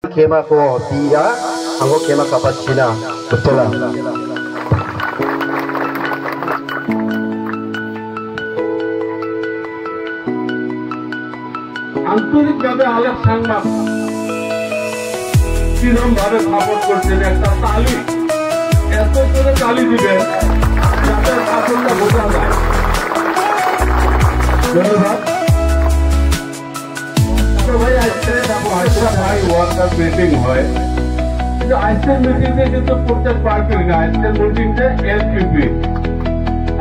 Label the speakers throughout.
Speaker 1: kema ko dia anggo kema kapachina betul
Speaker 2: আন্তরিকভাবে আলেপ সাংবাদ কিরম ভাবে সাপোর্ট করছেন একটা তালি এত করে তালি দিবেন যাতে সাপোর্টটা বোঝা যায় ধন্যবাদ ভাই আজকে ভাই ওয়ার্কার মিটিং হয় কিন্তু আজকের মিটিংয়ে কিন্তু প্রত্যেক পার্টির না আজকের মিটিংটা এনপিপি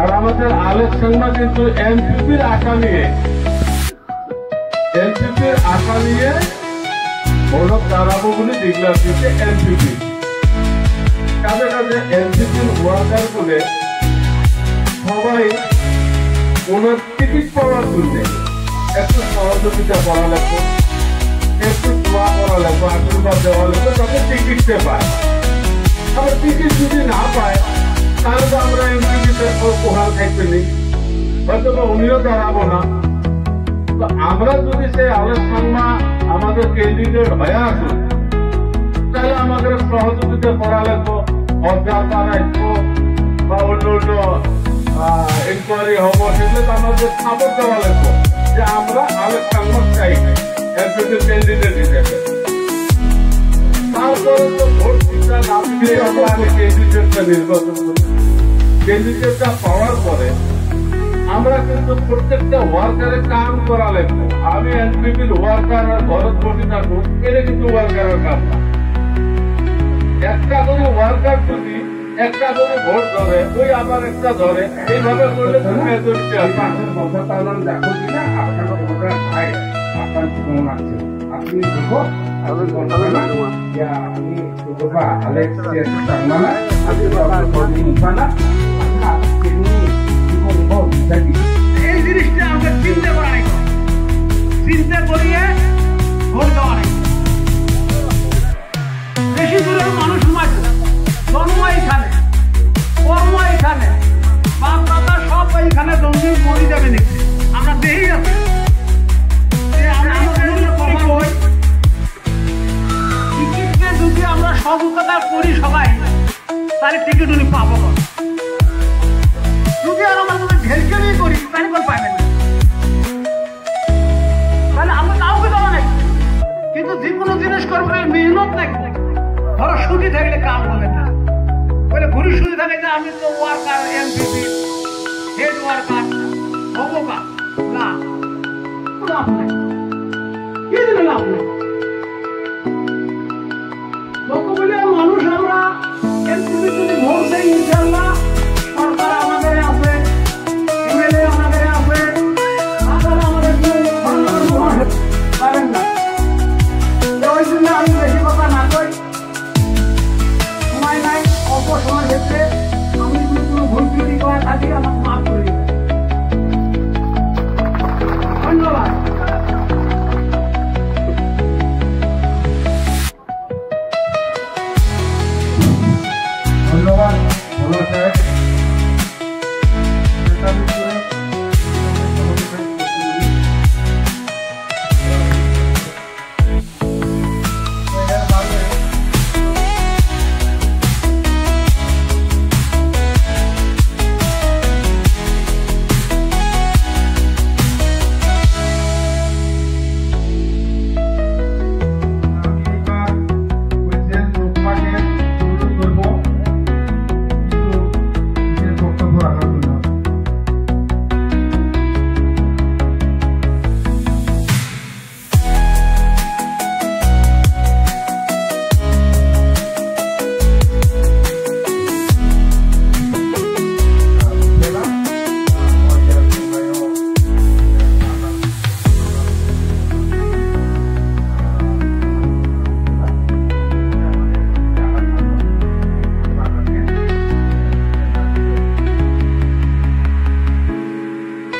Speaker 2: আর আমাদের আলেপ সাংবাদ কিন্তু এনপিপির আশা নিয়ে এনপিপির আশা নিয়ে ভোট দাঁড়াবো বলে ডিক্লার দিচ্ছে এনপিপি কাজে কাজে এনপিপির ওয়ার্কার বলে সবাই ওনার টিকিট পাওয়ার জন্য একটু সহযোগিতা করা লাগবে একটু দোয়া করা লাগবে আশীর্বাদ দেওয়া লাগবে যাতে টিকিটটা পায় আবার টিকিট যদি না পায় তাহলে তো আমরা এনপিপিতে কোহাল থাকতে নেই হয়তো বা উনিও দাঁড়াবো না তো আমরা যদি সেই আলোচনা আমাদের ক্যান্ডিডেট হয়ে আসুন তাহলে আমাদের সহযোগিতা করা লাগবো অধ্যাপনা রাখবো বা অন্য অন্য ইনকোয়ারি হবো সেগুলো তো আমাদের সাপোর্ট দেওয়া লাগবো যে আমরা আলোচনা চাই এমপিপি ক্যান্ডিডেট হিসেবে তারপরে তো ভোট দিতে না দিলে আমরা ক্যান্ডিডেটটা নির্বাচন করি ক্যান্ডিডেটটা পাওয়ার পরে আমরা কিন্তু প্রত্যেকটা ওয়ার্কারের কাম করা লাগবে আমি এনপিপির ওয়ার্কার ঘরত বসে থাকবো এটা কিন্তু ওয়ার্কারের কাম না একটা করে ওয়ার্কার যদি একটা করে ভোট ধরে ওই আবার একটা ধরে এইভাবে করলে মেজরিটি আসবে কথা তাহলে দেখো কিনা আপনার ওয়ার্কার ভাই আপনার জীবন আছে আপনি দেখো আমি সুগোপা আলেক্সিয়া সাংমানা আমি বাবা এই জিনিসটা আমাকে চিন্তা করা নাই চিন্তা করিয়ে ভোট দেওয়া নাই বেশি দূরের মানুষ জন্ম এখানে কর্ম এখানে বাপ দাদা সব এইখানে জন্মদিন করে যাবে নাকি আমরা দেখি আছি টিকিটকে যদি আমরা সহযোগিতা করি সবাই তাহলে টিকিট উনি পাবো যদি আর আমার মধ্যে ঢেলকেলি করি তাহলে কেউ পাইবেন না তাহলে আমরা কাউকে দেওয়া নাই কিন্তু যে কোনো জিনিস করবো মেহনত থাকবে ধরো সুখী থাকলে কাম হবে না বলে ঘুরি সুখী থাকে যে আমি তো ওয়ার্কার এমপিপি হেড ওয়ার্কার হবো না লাভ নাই কি দিলে লাভ নাই লোক বলে মানুষ আমরা এমপিপি যদি ভোট দেয় ইনশাল্লাহ